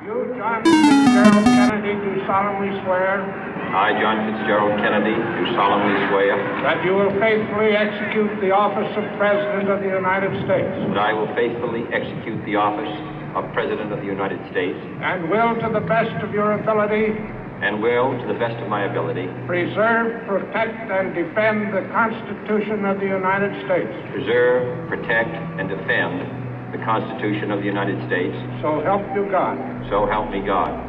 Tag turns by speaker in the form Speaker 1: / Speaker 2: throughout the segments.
Speaker 1: You, John Fitzgerald Kennedy, do solemnly swear
Speaker 2: I, John Fitzgerald Kennedy, do solemnly swear
Speaker 1: that you will faithfully execute the office of President of the United States
Speaker 2: that I will faithfully execute the office of President of the United States
Speaker 1: and will, to the best of your ability,
Speaker 2: and will, to the best of my ability,
Speaker 1: preserve, protect, and defend the Constitution of the United States.
Speaker 2: preserve, protect, and defend the Constitution of the United States.
Speaker 1: So help you God.
Speaker 2: So help me God.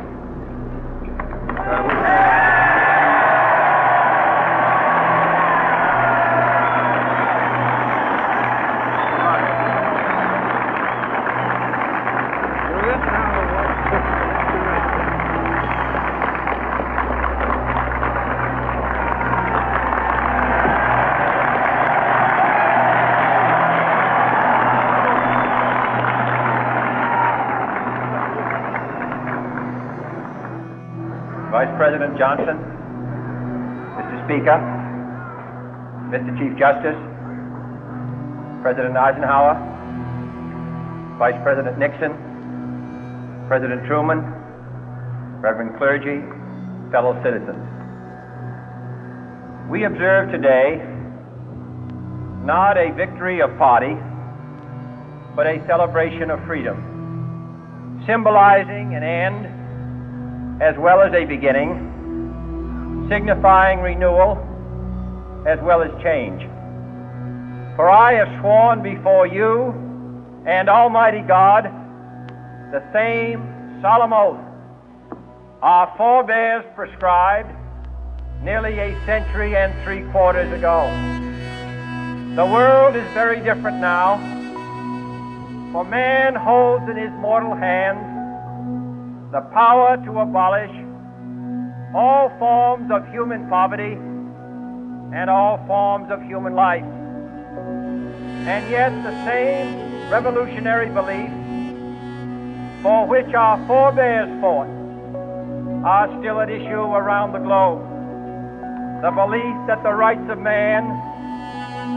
Speaker 3: Vice President Johnson, Mr. Speaker, Mr. Chief Justice, President Eisenhower, Vice President Nixon, President Truman, Reverend clergy, fellow citizens. We observe today not a victory of party, but a celebration of freedom, symbolizing an end as well as a beginning, signifying renewal as well as change. For I have sworn before you and Almighty God the same solemn oath our forebears prescribed nearly a century and 3/4 ago. The world is very different now, for man holds in his mortal hands the power to abolish all forms of human poverty and all forms of human life. And yet the same revolutionary beliefs for which our forebears fought are still at issue around the globe. The belief that the rights of man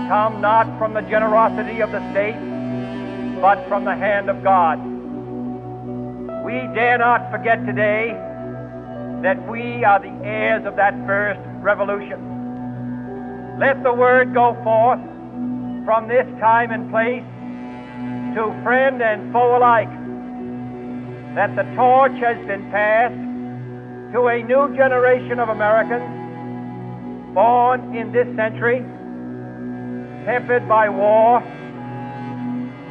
Speaker 3: come not from the generosity of the state, but from the hand of God. We dare not forget today that we are the heirs of that first revolution. Let the word go forth from this time and place to friend and foe alike that the torch has been passed to a new generation of Americans born in this century, tempered by war,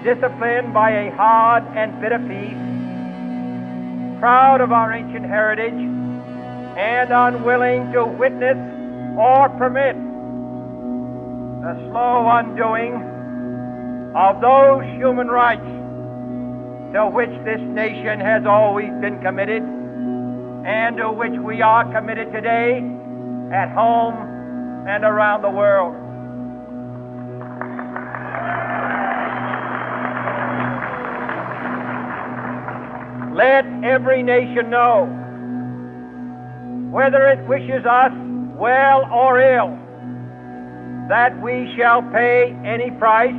Speaker 3: disciplined by a hard and bitter peace, proud of our ancient heritage, and unwilling to witness or permit the slow undoing of those human rights to which this nation has always been committed and to which we are committed today at home and around the world. Let every nation know, whether it wishes us well or ill, that we shall pay any price,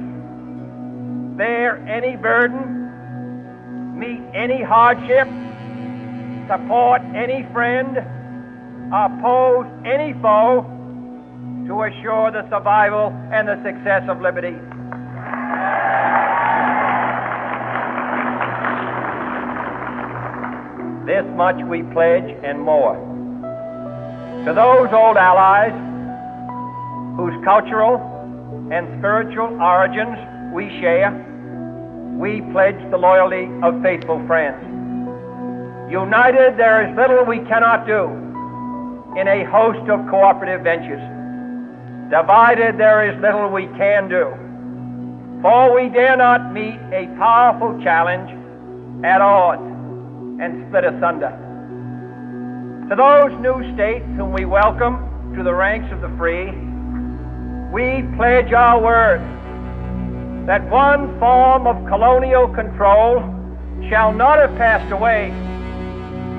Speaker 3: bear any burden, meet any hardship, support any friend, oppose any foe to assure the survival and the success of liberty. This much we pledge and more. To those old allies whose cultural and spiritual origins we share, we pledge the loyalty of faithful friends. United, there is little we cannot do in a host of cooperative ventures. Divided, there is little we can do, for we dare not meet a powerful challenge at odds and split asunder. To those new states whom we welcome to the ranks of the free, we pledge our word that one form of colonial control shall not have passed away,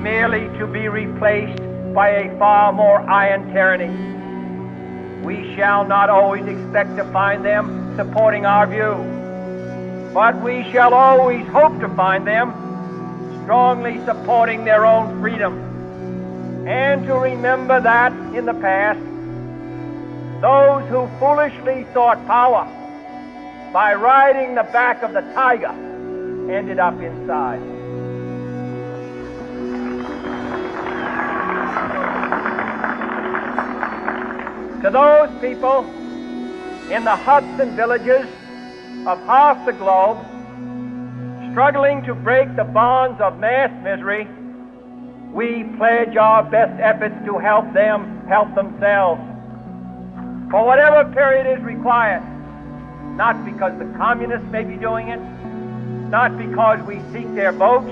Speaker 3: merely to be replaced by a far more iron tyranny. We shall not always expect to find them supporting our view, but we shall always hope to find them strongly supporting their own freedom, and to remember that in the past, those who foolishly sought power by riding the back of the tiger ended up inside. To those people in the huts and villages of half the globe struggling to break the bonds of mass misery, we pledge our best efforts to help them help themselves for whatever period is required, not because the communists may be doing it, not because we seek their votes,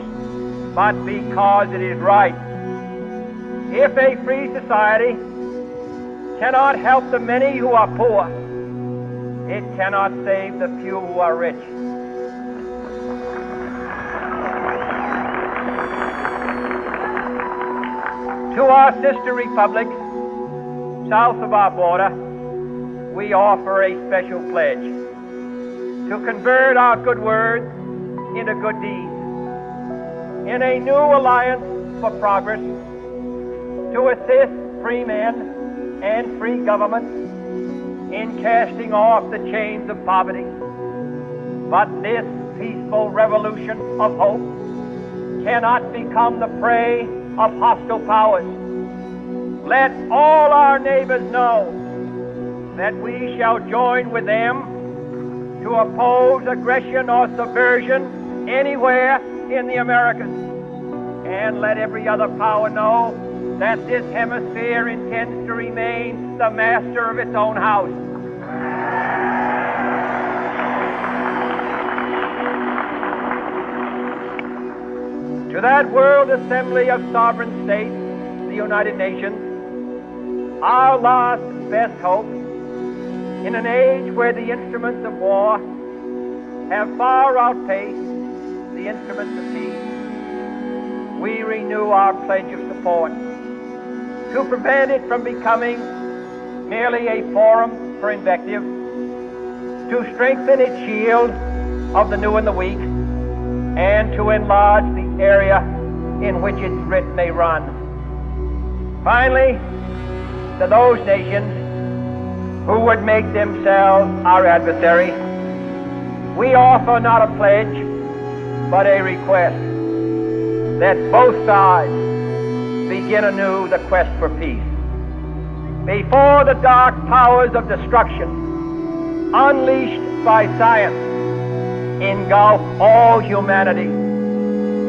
Speaker 3: but because it is right. If a free society cannot help the many who are poor, it cannot save the few who are rich. To our sister republics south of our border, we offer a special pledge to convert our good words into good deeds, in a new alliance for progress, to assist free men and free government in casting off the chains of poverty. But this peaceful revolution of hope cannot become the prey of hostile powers. Let all our neighbors know that we shall join with them to oppose aggression or subversion anywhere in the Americas. And let every other power know that this hemisphere intends to remain the master of its own house. To that World Assembly of Sovereign States, the United Nations, our last best hope, in an age where the instruments of war have far outpaced the instruments of peace, we renew our pledge of support to prevent it from becoming merely a forum for invective, to strengthen its shield of the new and the weak, and to enlarge the area in which its writ may run. Finally, to those nations who would make themselves our adversary, we offer not a pledge, but a request that both sides begin anew the quest for peace. Before the dark powers of destruction, unleashed by science, engulf all humanity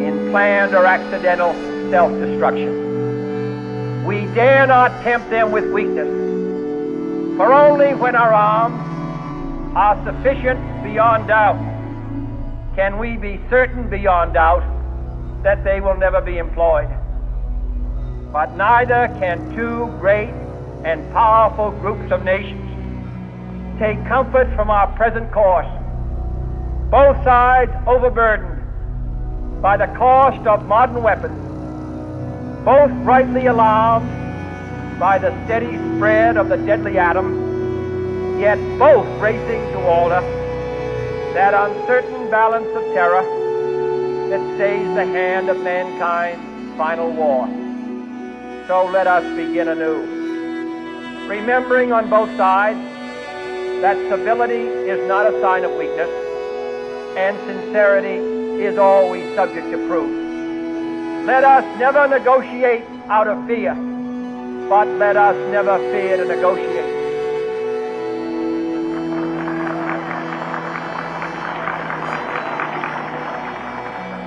Speaker 3: in planned or accidental self-destruction. We dare not tempt them with weakness, for only when our arms are sufficient beyond doubt can we be certain beyond doubt that they will never be employed. But neither can two great and powerful groups of nations take comfort from our present course, both sides overburdened by the cost of modern weapons, both rightly alarmed by the steady spread of the deadly atom, yet both racing to alter that uncertain balance of terror that stays the hand of mankind's final war. So let us begin anew, remembering on both sides that civility is not a sign of weakness, and sincerity is always subject to proof. Let us never negotiate out of fear, but let us never fear to negotiate.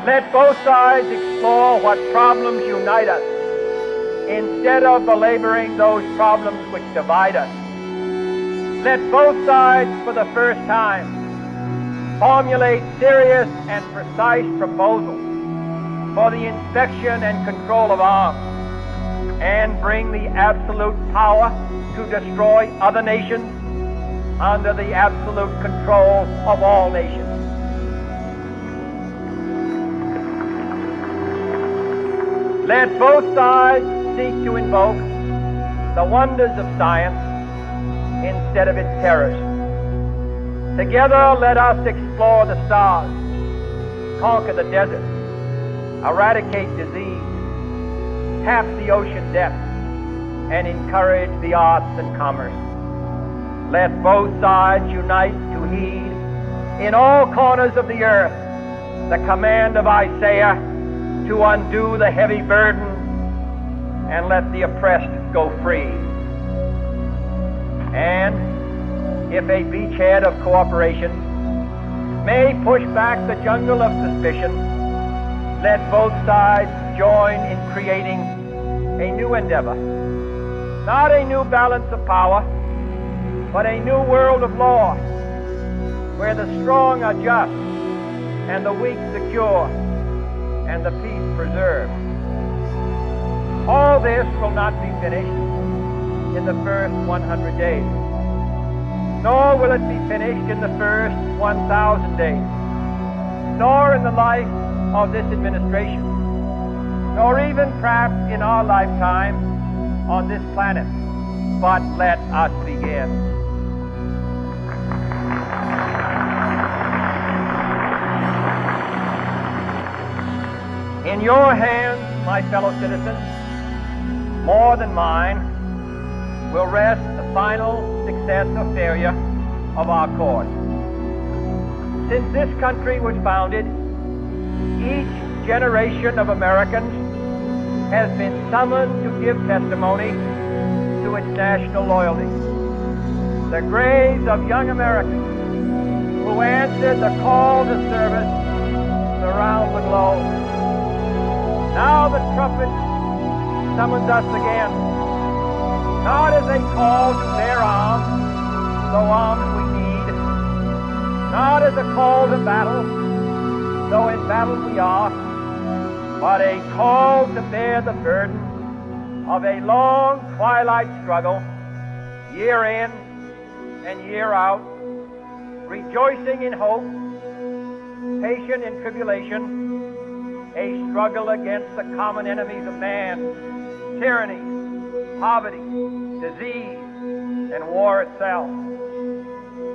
Speaker 3: Let both sides explore what problems unite us, instead of belaboring those problems which divide us. Let both sides, for the first time, formulate serious and precise proposals for the inspection and control of arms, and bring the absolute power to destroy other nations under the absolute control of all nations. Let both sides seek to invoke the wonders of science instead of its terrors. Together, let us explore the stars, conquer the desert, eradicate disease, tap the ocean depths, and encourage the arts and commerce. Let both sides unite to heed in all corners of the earth the command of Isaiah to undo the heavy burden and let the oppressed go free. And if a beachhead of cooperation may push back the jungle of suspicion, let both sides join in creating a new endeavor, not a new balance of power, but a new world of law, where the strong are just and the weak secure and the peace preserved. All this will not be finished in the first 100 days, nor will it be finished in the first 1,000 days, nor in the life of this administration, nor even perhaps in our lifetime on this planet. But let us begin. In your hands, my fellow citizens, more than mine, will rest the final success or failure of our cause. Since this country was founded, each generation of Americans has been summoned to give testimony to its national loyalty. The graves of young Americans who answered the call to service surround the globe. Now the trumpet summons us again, not as a call to bear arms, though arms we need, not as a call to battle, though in battle we are, but a call to bear the burden of a long twilight struggle, year in and year out, rejoicing in hope, patient in tribulation, a struggle against the common enemies of man, tyranny, poverty, disease, and war itself.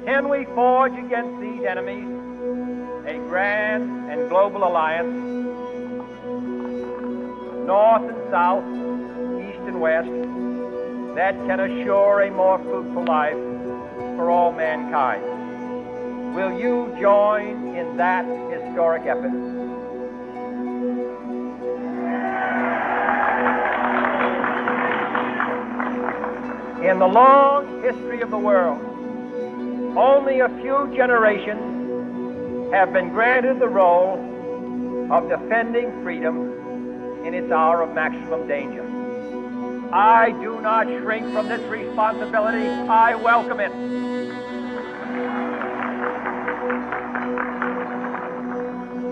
Speaker 3: Can we forge against these enemies a grand and global alliance, north and south, east and west, that can assure a more fruitful life for all mankind? Will you join in that historic effort? In the long history of the world, only a few generations have been granted the role of defending freedom in its hour of maximum danger. I do not shrink from this responsibility. I welcome it.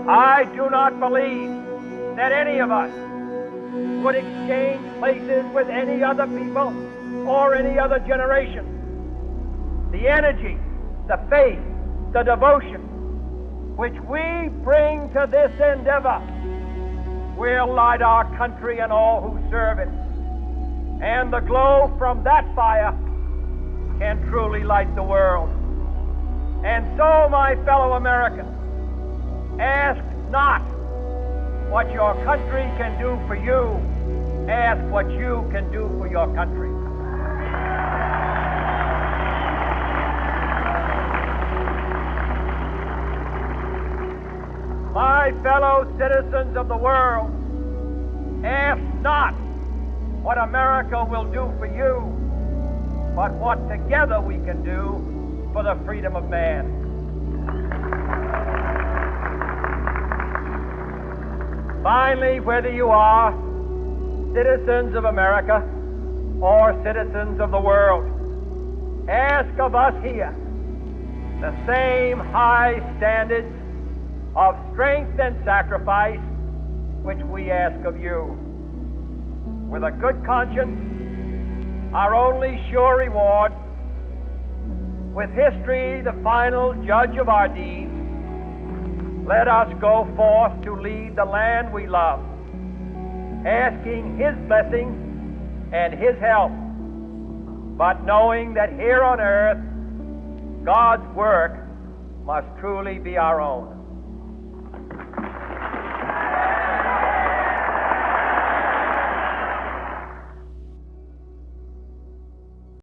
Speaker 3: I do not believe that any of us would exchange places with any other people or any other generation. The energy, the faith, the devotion which we bring to this endeavor will light our country and all who serve it. And the glow from that fire can truly light the world. And so, my fellow Americans, ask not what your country can do for you. Ask what you can do for your country. My fellow citizens of the world, ask not what America will do for you, but what together we can do for the freedom of man. Finally, whether you are citizens of America or citizens of the world, ask of us here the same high standards of strength and sacrifice which we ask of you. With a good conscience, our only sure reward, with history the final judge of our deeds, let us go forth to lead the land we love, asking His blessing and His help, but knowing that here on earth, God's work must truly be our own.